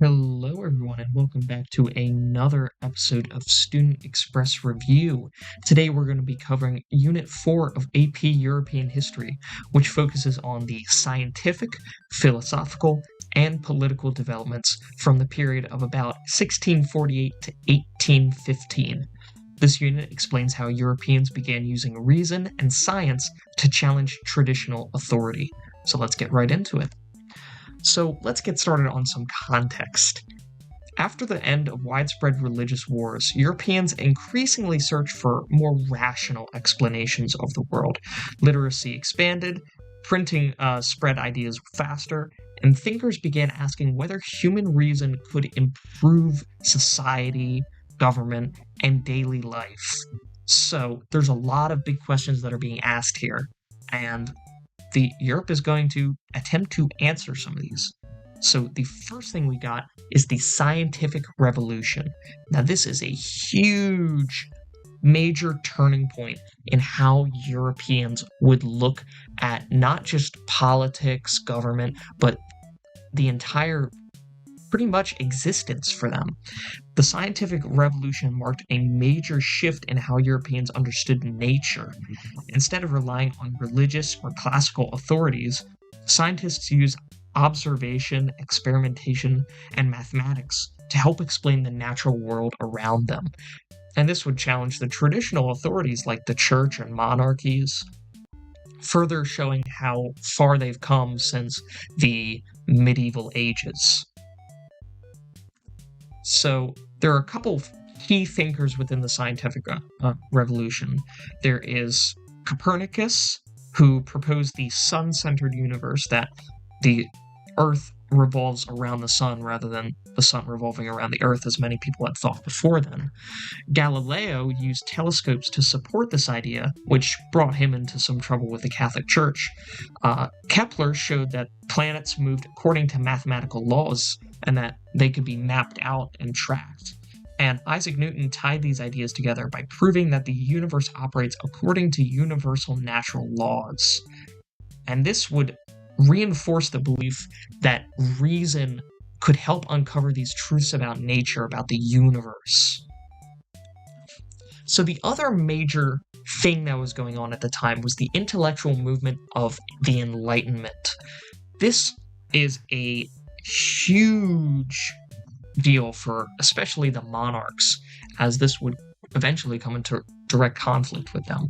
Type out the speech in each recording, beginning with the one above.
Hello, everyone, and welcome back to another episode of Student Express Review. Today, we're going to be covering Unit 4 of AP European History, which focuses on the scientific, philosophical, and political developments from the period of about 1648 to 1815. This unit explains how Europeans began using reason and science to challenge traditional authority. So let's get right into it. So let's get started on some context. After the end of widespread religious wars, Europeans increasingly searched for more rational explanations of the world. Literacy expanded, printing spread ideas faster, and thinkers began asking whether human reason could improve society, government, and daily life. So there's a lot of big questions that are being asked here, and Europe is going to attempt to answer some of these. So the first thing we got is the scientific revolution. Now this is a huge, major turning point in how Europeans would look at not just politics, government, but the entire pretty much existence for them. The scientific revolution marked a major shift in how Europeans understood nature. Instead of relying on religious or classical authorities, scientists used observation, experimentation, and mathematics to help explain the natural world around them. And this would challenge the traditional authorities like the church and monarchies, further showing how far they've come since the medieval ages. So there are a couple key thinkers within the scientific revolution. There is Copernicus, who proposed the sun-centered universe, that the Earth revolves around the sun rather than the sun revolving around the Earth, as many people had thought before then. Galileo used telescopes to support this idea, which brought him into some trouble with the Catholic Church. Kepler showed that planets moved according to mathematical laws, and that they could be mapped out and tracked. And Isaac Newton tied these ideas together by proving that the universe operates according to universal natural laws. And this would reinforce the belief that reason could help uncover these truths about nature, about the universe. So the other major thing that was going on at the time was the intellectual movement of the Enlightenment. This is a huge deal for especially the monarchs, as this would eventually come into direct conflict with them.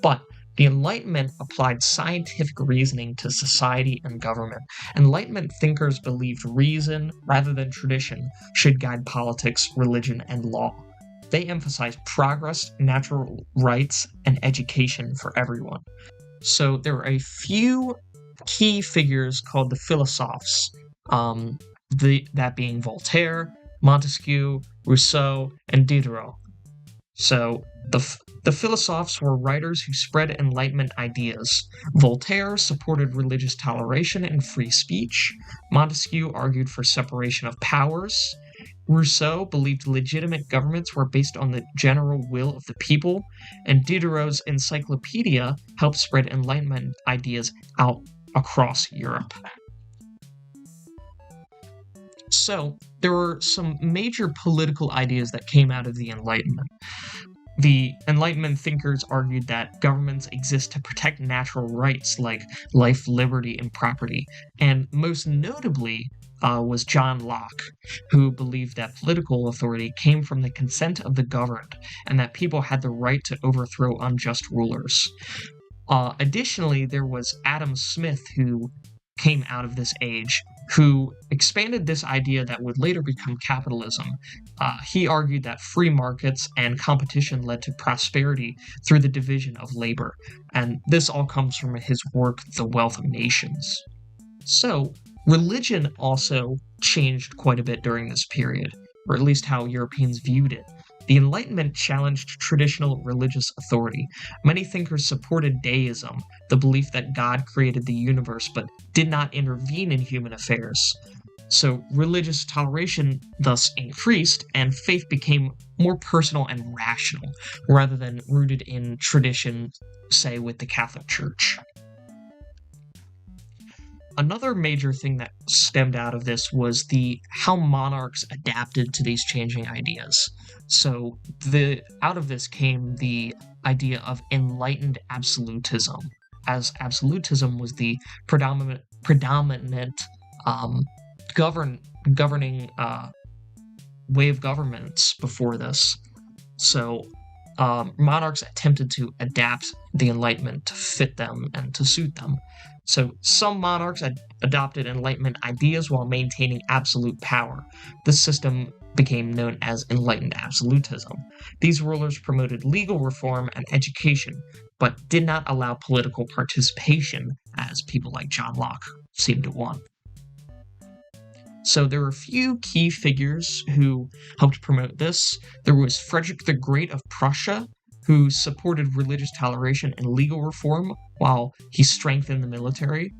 But the Enlightenment applied scientific reasoning to society and government. Enlightenment thinkers believed reason, rather than tradition, should guide politics, religion, and law. They emphasized progress, natural rights, and education for everyone. So there were a few key figures called the philosophes, that being Voltaire, Montesquieu, Rousseau, and Diderot. So the philosophes were writers who spread Enlightenment ideas. Voltaire supported religious toleration and free speech. Montesquieu argued for separation of powers. Rousseau believed legitimate governments were based on the general will of the people. And Diderot's encyclopedia helped spread Enlightenment ideas out across Europe. So, there were some major political ideas that came out of the Enlightenment. The Enlightenment thinkers argued that governments exist to protect natural rights like life, liberty, and property, and most notably was John Locke, who believed that political authority came from the consent of the governed, and that people had the right to overthrow unjust rulers. Additionally, there was Adam Smith, who came out of this age, who expanded this idea that would later become capitalism. He argued that free markets and competition led to prosperity through the division of labor, and this all comes from his work, The Wealth of Nations. So, religion also changed quite a bit during this period, or at least how Europeans viewed it. The Enlightenment challenged traditional religious authority. Many thinkers supported deism, the belief that God created the universe but did not intervene in human affairs. So religious toleration thus increased, and faith became more personal and rational, rather than rooted in tradition, say, with the Catholic Church. Another major thing that stemmed out of this was how monarchs adapted to these changing ideas. So out of this came the idea of enlightened absolutism, as absolutism was the predominant governing way of governments before this. So monarchs attempted to adapt the Enlightenment to fit them and to suit them. So some monarchs adopted Enlightenment ideas while maintaining absolute power. This system became known as enlightened absolutism. These rulers promoted legal reform and education, but did not allow political participation, as people like John Locke seemed to want. So there were a few key figures who helped promote this. There was Frederick the Great of Prussia, who supported religious toleration and legal reform while he strengthened the military.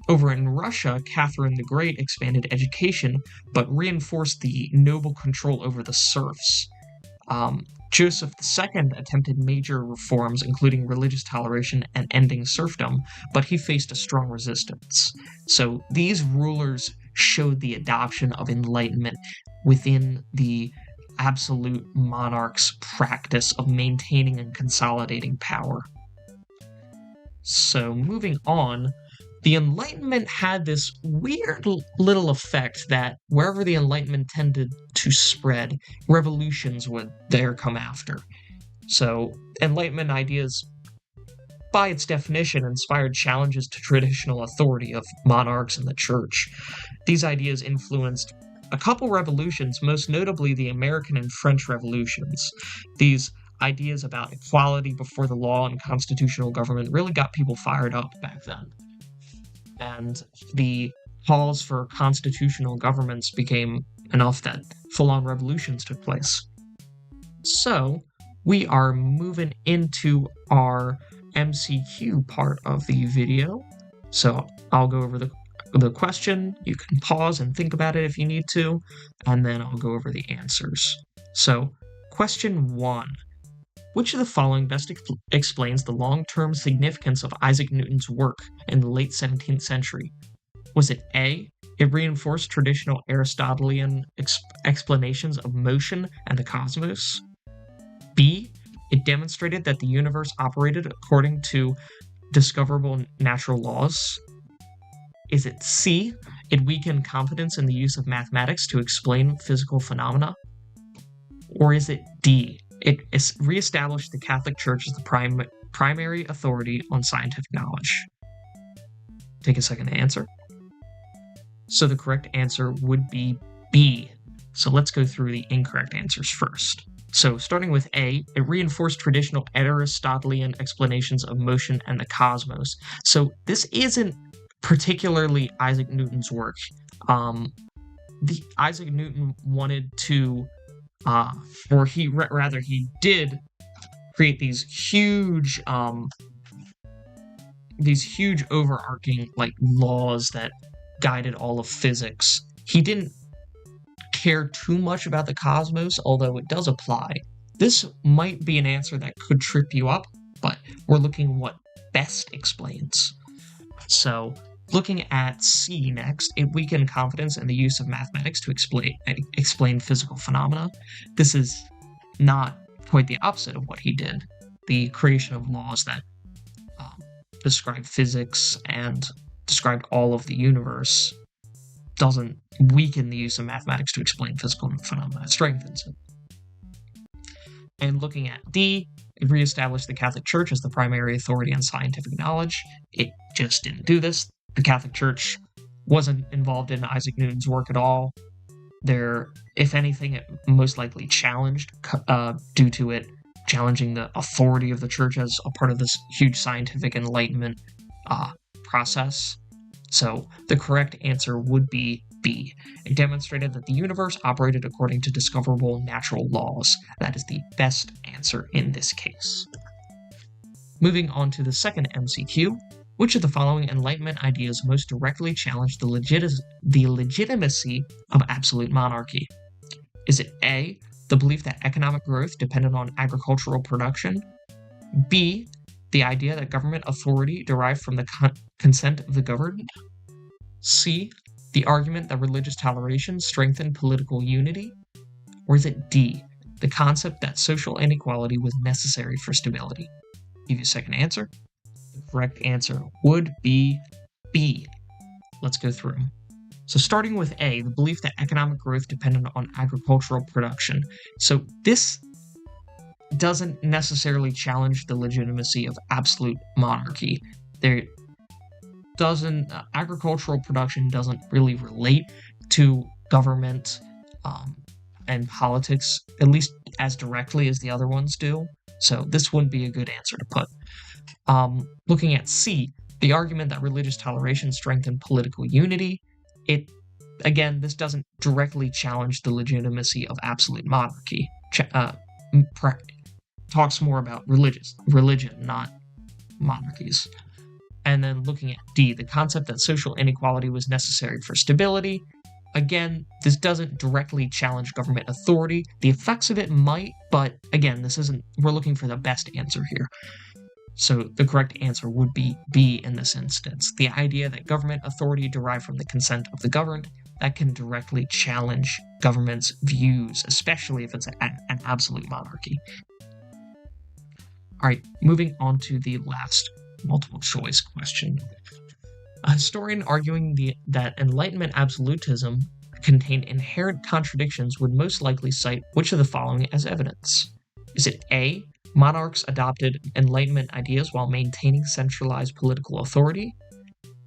Over in Russia, Catherine the Great expanded education, but reinforced the noble control over the serfs. Joseph II attempted major reforms, including religious toleration and ending serfdom, but he faced a strong resistance. So these rulers showed the adoption of enlightenment within the absolute monarch's practice of maintaining and consolidating power. So moving on, the Enlightenment had this weird little effect that wherever the Enlightenment tended to spread, revolutions would there come after. So Enlightenment ideas, by its definition, inspired challenges to traditional authority of monarchs and the church. These ideas influenced a couple revolutions, most notably the American and French revolutions. These ideas about equality before the law and constitutional government really got people fired up back then. And the calls for constitutional governments became enough that full-on revolutions took place. So, we are moving into our MCQ part of the video. So, I'll go over the question. You can pause and think about it if you need to, and then I'll go over the answers. So, question 1. Which of the following best explains the long-term significance of Isaac Newton's work in the late 17th century? Was it A, it reinforced traditional Aristotelian explanations of motion and the cosmos? B, it demonstrated that the universe operated according to discoverable natural laws? Is it C, it weakened confidence in the use of mathematics to explain physical phenomena? Or is it D, it reestablished the Catholic Church as the primary authority on scientific knowledge? Take a second to answer. So the correct answer would be B. So let's go through the incorrect answers first. So starting with A, it reinforced traditional Aristotelian explanations of motion and the cosmos. So this isn't particularly Isaac Newton's work. Isaac Newton wanted to he did create these huge overarching laws that guided all of physics. He didn't care too much about the cosmos, although it does apply. This might be an answer that could trip you up, but we're looking what best explains. So, looking at C next, it weakened confidence in the use of mathematics to explain physical phenomena. This is not quite the opposite of what he did. The creation of laws that describe physics and describe all of the universe doesn't weaken the use of mathematics to explain physical phenomena, it strengthens it. And looking at D, it reestablished the Catholic Church as the primary authority on scientific knowledge. It just didn't do this. The Catholic Church wasn't involved in Isaac Newton's work at all. If anything, it most likely challenged, due to it challenging the authority of the church as a part of this huge scientific enlightenment process. So the correct answer would be B. It demonstrated that the universe operated according to discoverable natural laws. That is the best answer in this case. Moving on to the second MCQ. Which of the following Enlightenment ideas most directly challenge the legitimacy of absolute monarchy? Is it A, the belief that economic growth depended on agricultural production? B, the idea that government authority derived from the consent of the governed? C, the argument that religious toleration strengthened political unity? Or is it D, the concept that social inequality was necessary for stability? I'll give you a second answer. The correct answer would be B. Let's go through them. So starting with A, the belief that economic growth depended on agricultural production. So this doesn't necessarily challenge the legitimacy of absolute monarchy. Agricultural production doesn't really relate to government and politics, at least as directly as the other ones do. So this wouldn't be a good answer to put. Looking at C, the argument that religious toleration strengthened political unity. This doesn't directly challenge the legitimacy of absolute monarchy. Talks more about religion, not monarchies. And then looking at D, the concept that social inequality was necessary for stability. Again, this doesn't directly challenge government authority. The effects of it might, but again, we're looking for the best answer here. So the correct answer would be B in this instance. The idea that government authority derived from the consent of the governed, that can directly challenge government's views, especially if it's an absolute monarchy. All right, moving on to the last multiple choice question. A historian arguing that Enlightenment absolutism contained inherent contradictions would most likely cite which of the following as evidence? Is it A, monarchs adopted Enlightenment ideas while maintaining centralized political authority?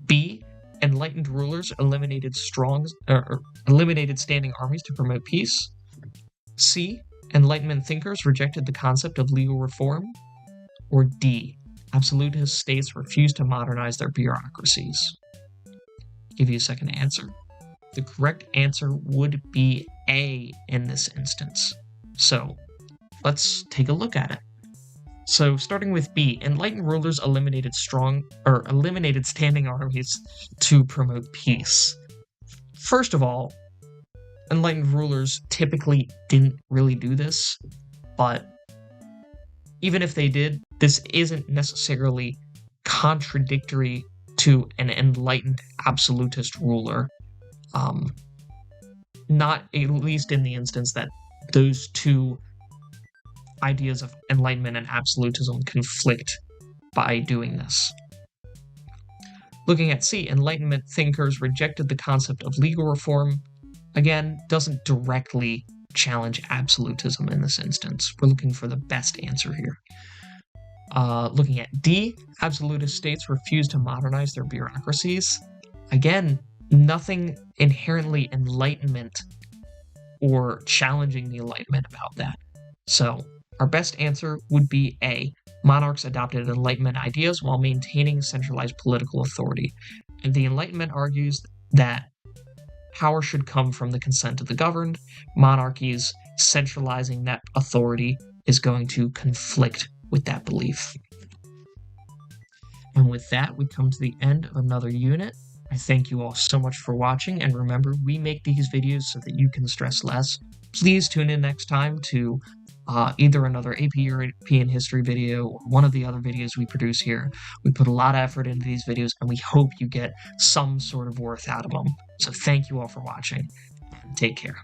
B, enlightened rulers eliminated standing armies to promote peace? C, Enlightenment thinkers rejected the concept of legal reform? Or D, absolutist states refused to modernize their bureaucracies? Give you a second answer. The correct answer would be A in this instance. So let's take a look at it. So starting with B, enlightened rulers eliminated standing armies to promote peace. First of all, enlightened rulers typically didn't really do this, but even if they did, this isn't necessarily contradictory to an enlightened absolutist ruler. Not at least in the instance that those two ideas of enlightenment and absolutism conflict by doing this. Looking at C, Enlightenment thinkers rejected the concept of legal reform. Again, doesn't directly challenge absolutism in this instance. We're looking for the best answer here. Looking at D, absolutist states refuse to modernize their bureaucracies. Again, nothing inherently Enlightenment or challenging the Enlightenment about that. So our best answer would be A. Monarchs adopted Enlightenment ideas while maintaining centralized political authority. And the Enlightenment argues that power should come from the consent of the governed. Monarchies centralizing that authority is going to conflict with that belief. And with that, we come to the end of another unit. I thank you all so much for watching, and remember, we make these videos so that you can stress less. Please tune in next time to either another AP European history video or one of the other videos we produce here. We put a lot of effort into these videos, and we hope you get some sort of worth out of them. So thank you all for watching, and take care.